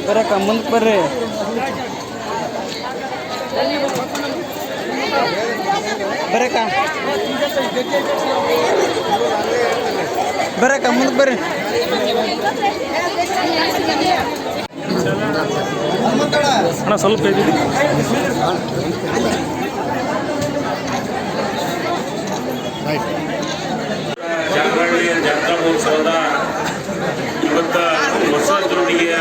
ಬರಕ್ಕ ಮುಂದಕ್ಕೆ ಬರ್ರಿ. ಬರಕ್ಕ ಬರಕ್ಕ ಮುಂದಕ್ಕೆ ಬರ್ರಿ. ಅಣ್ಣ ಸ್ವಲ್ಪ ಇದ್ದೀವಿ. ಜಾಗರಣೆಯ ಜಾತ್ರಾ ಮಹೋತ್ಸವದ ಇವತ್ತು ಹೊಸ ಜೋಡಿಗೆಯ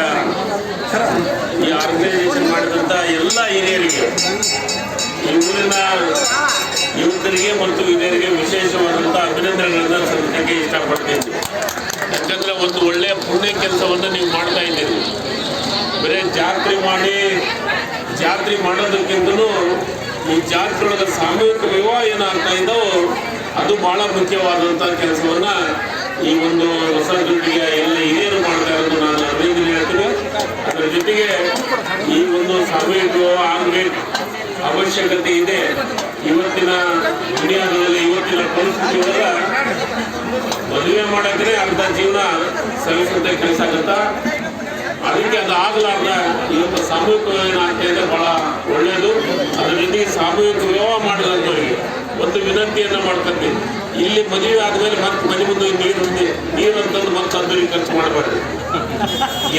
ಈ ಆರ್ಗನೈಸೇಷನ್ ಮಾಡಿದಂಥ ಎಲ್ಲ ಹಿರಿಯರಿಗೆ, ಈ ಊರಿನ ಯುವಕರಿಗೆ ಮತ್ತು ಹಿರಿಯರಿಗೆ ವಿಶೇಷವಾದಂಥ ಅಭಿನಂದನೆಗಳನ್ನು ಸಲ್ಲಿಸಲಿಕ್ಕೆ ಇಷ್ಟಪಡ್ತೀನಿ. ಯಾಕಂದರೆ ಒಂದು ಒಳ್ಳೆಯ ಪುಣ್ಯ ಕೆಲಸವನ್ನು ನೀವು ಮಾಡ್ತಾ ಇದ್ದೀರಿ. ಬರೀ ಜಾತ್ರೆ ಮಾಡೋದಕ್ಕಿಂತಲೂ ಈ ಜಾತ್ರೆಯೊಳಗೆ ಸಾಮೂಹಿಕ ವಿವಾಹ ಏನಾಗ್ತಾ ಇದ್ದಾವೋ ಅದು ಭಾಳ ಮುಖ್ಯವಾದಂಥ ಕೆಲಸವನ್ನು ಈ ಒಂದು ಹೊಸ ಜೋಡಿಗೆ ಎಲ್ಲ ಹಿರಿಯರು ಮಾಡ್ತಾ ಇರೋದು ನಾನು ಅಭಿನಂದನೆ ಹೇಳ್ತೀನಿ. ಅದರ ಜೊತೆಗೆ ಈ ಒಂದು ಸಾಮೂಹಿಕ ವಿವಾಹ ಆಗಬೇಕು, ಅವಶ್ಯಕತೆ ಇದೆ. ಇವತ್ತಿನ ದುನಿಯಾದಲ್ಲಿ, ಇವತ್ತಿನ ಪರಿಸ್ಥಿತಿ ಒಳಗೆ ಮದುವೆ ಮಾಡೋದ್ರೆ ಅರ್ಧ ಜೀವನ ಸವಿಸುತ್ತೆ ಕೆಲಸ ಆಗುತ್ತಾ. ಅದಕ್ಕೆ ಅದು ಆಗಲಾರ್ದ ಇವತ್ತು ಸಾಮೂಹಿಕ ವಿವಾಹ ಆಗ್ತಾ ಇದೆ, ಭಾಳ ಒಳ್ಳೆಯದು. ಅದರ ಜೊತೆಗೆ ಸಾಮೂಹಿಕ ವಿವಾಹ ಮಾಡಿದಂಥವರಿಗೆ ಒಂದು ವಿನಂತಿಯನ್ನು ಮಾಡ್ಕೊತೀವಿ. ಇಲ್ಲಿ ಮದುವೆ ಆದಮೇಲೆ ಮತ್ತೆ ಮನೆ ಮುಂದೆ ನೀರು ಅಂತಂದು ಮತ್ತೆ ಅದ್ದೂರಿ ಖರ್ಚು ಮಾಡಬಾರ್ದು.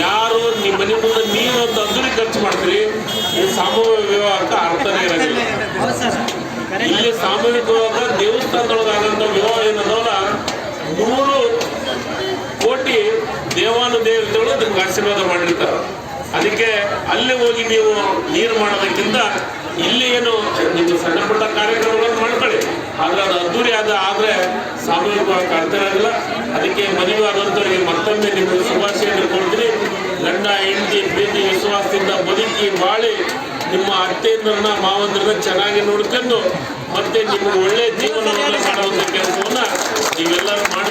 ಯಾರು ನಿಮ್ಮ ಮನೆ ಮುಂದೆ ನೀರು ಅಂತ ಅದ್ದೂರಿ ಖರ್ಚು ಮಾಡ್ತೀರಿ, ಈ ಸಾಮೂಹಿಕ ವಿವಾಹಕ್ಕೆ ಅರ್ಥನೇ ಇರೋದಿಲ್ಲ. ಇಲ್ಲಿ ಸಾಮೂಹಿಕ ವಿವಾಹ ದೇವಸ್ಥಾನದೊಳಗಾದಂಥ ವಿವಾಹ ಏನದವಲ್ಲ 100 ಕೋಟಿ ದೇವಾನುದೇವತೆಗಳು ಅದಕ್ಕೆ ಆಶೀರ್ವಾದ ಮಾಡಿರ್ತಾರೆ. ಅದಕ್ಕೆ ಅಲ್ಲಿ ಹೋಗಿ ನೀವು ನೀರು ಮಾಡೋದಕ್ಕಿಂತ ಇಲ್ಲಿ ಏನು ನಿಮ್ಮ ಸಣ್ಣ ಪುಟ್ಟ ಕಾರ್ಯಕ್ರಮಗಳನ್ನು ಮಾಡ್ಕೊಳ್ಳಿ, ಆದರೆ ಅದು ಅದ್ದೂರಿ ಆದರೆ ಸಾಮೂಹಿಕವಾಗಿ ಕಾಣ್ತಿರೋದಿಲ್ಲ. ಅದಕ್ಕೆ ಮದುವೆ ಆದಂಥವರಿಗೆ ಮತ್ತೊಮ್ಮೆ ನಿಮ್ಮ ಶುಭಾಶಯವನ್ನು ಕೊಡ್ತೀನಿ. ಗಂಡ ಹೆಂಡತಿ ಪ್ರೀತಿ ವಿಶ್ವಾಸದಿಂದ ಬದುಕಿ ಬಾಳಿ ನಿಮ್ಮ ಅತ್ತೆಯಂದ್ರನ್ನ ಮಾವಂದ್ರನ್ನ ಚೆನ್ನಾಗಿ ನೋಡ್ಕೊಂಡು ಮತ್ತೆ ನಿಮಗೆ ಒಳ್ಳೆಯ ಜೀವನವನ್ನು ಮಾಡುವಂಥ ಕೆಲಸವನ್ನು ನೀವೆಲ್ಲರೂ ಮಾಡಿ